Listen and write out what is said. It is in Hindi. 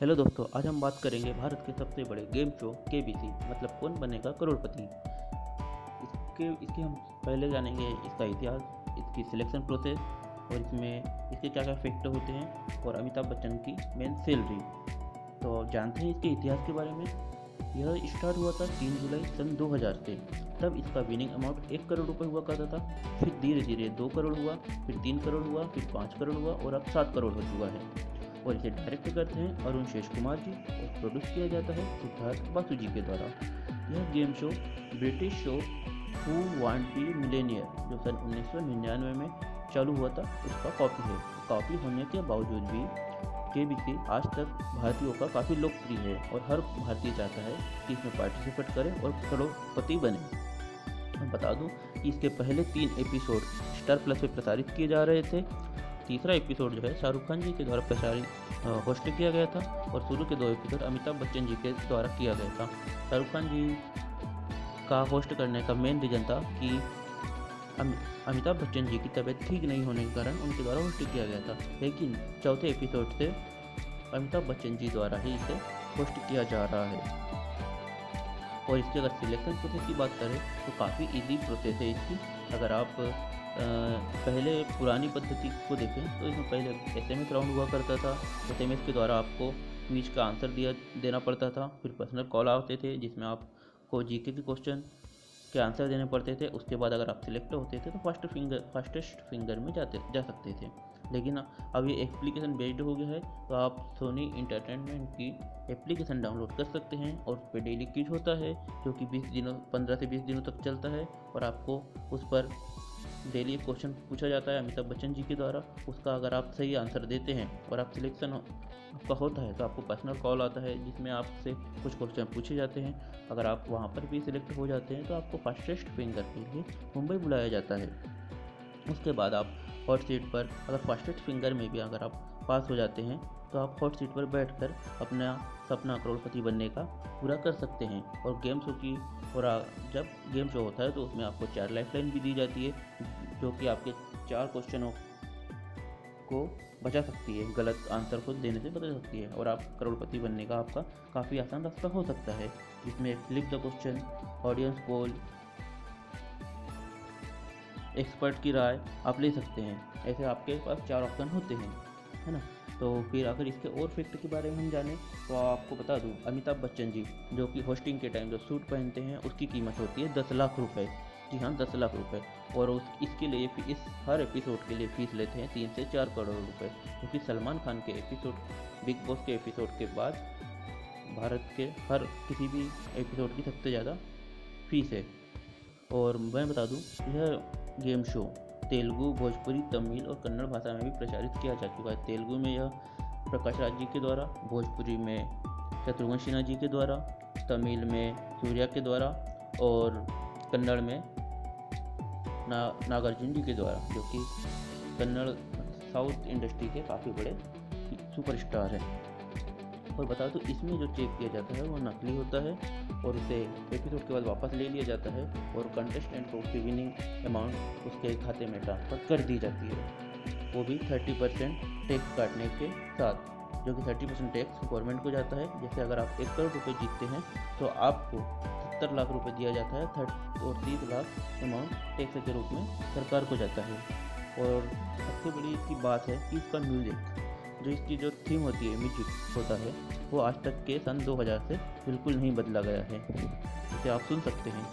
हेलो दोस्तों, आज हम बात करेंगे भारत के सबसे बड़े गेम शो केबीसी मतलब कौन बनेगा करोड़पति। इसके इसके हम पहले जानेंगे इसका इतिहास, इसकी सिलेक्शन प्रोसेस और इसमें इसके क्या क्या फैक्टर होते हैं और अमिताभ बच्चन की मेन सैलरी। तो जानते हैं इसके इतिहास के बारे में। यह स्टार्ट हुआ था 3 जुलाई सन 2000 से। तब इसका विनिंग अमाउंट 1 करोड़ रुपए हुआ करता था। फिर धीरे धीरे 2 करोड़ हुआ, फिर 3 करोड़ हुआ, फिर 5 करोड़ हुआ और अब 7 करोड़ हो चुका है। और इसे डायरेक्ट करते हैं अरुण शेष कुमार जी और प्रोड्यूस किया जाता है सिद्धार्थ बासु जी के द्वारा। यह game show British show who want be Millionaire जो सन 1999 में चालू हुआ था उसका कॉपी है। कॉपी होने के बावजूद भी केबीसी आज तक भारतीयों का काफ़ी लोकप्रिय है और हर भारतीय चाहता है कि इसमें पार्टिसिपेट करे और करोड़पति बने। मैं बता दूं कि इसके पहले 3 एपिसोड स्टार प्लस पे प्रसारित किए जा रहे थे। तीसरा एपिसोड जो है शाहरुख खान जी के द्वारा प्रसारित होस्ट किया गया था और शुरू के 2 एपिसोड अमिताभ बच्चन जी के द्वारा किया गया था। शाहरुख खान जी का होस्ट करने का मेन रीज़न था कि अमिताभ बच्चन जी की तबीयत ठीक नहीं होने के कारण उनके द्वारा होस्ट किया गया था, लेकिन चौथे एपिसोड से अमिताभ बच्चन जी द्वारा ही इसे होस्ट किया जा रहा है। और इसकी अगर सिलेक्शन प्रोसेस की बात करें तो काफ़ी इजी प्रोसेस है इसकी। अगर आप पहले पुरानी पद्धति को देखें तो इसमें पहले एसएमएस राउंड हुआ करता था। एसएमएस के द्वारा आपको क्विज का आंसर देना पड़ता था। फिर पर्सनल कॉल आते थे जिसमें आपको जीके के क्वेश्चन के आंसर देने पड़ते थे। उसके बाद अगर आप सिलेक्ट होते थे तो फास्टेस्ट फिंगर में जा सकते थे। लेकिन अब ये एप्लीकेशन बेस्ड हो गया है, तो आप सोनी इंटरटेनमेंट की एप्लीकेशन डाउनलोड कर सकते हैं और उस पर डेली क्विज होता है जो कि 15 से 20 दिनों तक चलता है और आपको उस पर डेली एक क्वेश्चन पूछा जाता है अमिताभ बच्चन जी के द्वारा। उसका अगर आप सही आंसर देते हैं और आप सिलेक्शन आपका होता है तो आपको पर्सनल कॉल आता है जिसमें आपसे कुछ क्वेश्चन पूछे जाते हैं। अगर आप वहाँ पर भी सिलेक्ट हो जाते हैं तो आपको फास्टेस्ट फिंगर के लिए मुंबई बुलाया जाता है। उसके बाद आप हॉट सीट पर अगर फास्टेस्ट फिंगर में भी अगर आप पास हो जाते हैं तो आप हॉट सीट पर बैठकर अपना सपना करोड़पति बनने का पूरा कर सकते हैं। और गेम शो की और जब गेम शो होता है तो उसमें आपको 4 लाइफलाइन भी दी जाती है जो कि आपके 4 क्वेश्चनों को बचा सकती है, गलत आंसर को देने से बचा सकती है और आप करोड़पति बनने का आपका काफ़ी आसान रास्ता हो सकता है। इसमें flip the question, audience poll, expert की राय आप ले सकते हैं। ऐसे आपके पास 4 ऑप्शन होते हैं, है ना। तो फिर अगर इसके और फैक्ट के बारे में हम जानें तो आपको बता दूं, अमिताभ बच्चन जी जो कि होस्टिंग के टाइम जो सूट पहनते हैं उसकी कीमत होती है 10 लाख रुपए। जी हाँ, 10 लाख रुपए। और इसके लिए इस हर एपिसोड के लिए फ़ीस लेते हैं 3 से 4 करोड़ रुपए, क्योंकि सलमान खान के एपिसोड बिग बॉस के एपिसोड के बाद भारत के हर किसी भी एपिसोड की सबसे ज़्यादा फीस है। और मैं बता दूं, यह गेम शो तेलुगु, भोजपुरी, तमिल और कन्नड़ भाषा में भी प्रचारित किया जा चुका है। तेलुगु में यह प्रकाश राज जी के द्वारा, भोजपुरी में शत्रुघ्न सिन्हा जी के द्वारा, तमिल में सूर्या के द्वारा और कन्नड़ में नागार्जुन जी के द्वारा, जो कि कन्नड़ साउथ इंडस्ट्री के काफ़ी बड़े सुपरस्टार हैं। और बता दूं, इसमें जो चेक किया जाता है वो नकली होता है और उसे एपिसोड के बाद वापस ले लिया जाता है और कंटेस्टेंट को उसकी विनिंग अमाउंट उसके खाते में ट्रांसफ़र कर दी जाती है, वो भी 30% टैक्स काटने के साथ, जो कि 30% टैक्स गवर्नमेंट को जाता है। जैसे अगर आप 1 करोड़ रुपये जीतते हैं तो आपको 70 लाख रुपये दिया जाता है और 30 लाख अमाउंट टैक्स के रूप में सरकार को जाता है। और सबसे बड़ी इसकी बात है कि इसका म्यूज़िक, जो इसकी जो थीम होती है, म्यूजिक होता है, वो आज तक के सन 2000 से बिल्कुल नहीं बदला गया है। इसे आप सुन सकते हैं।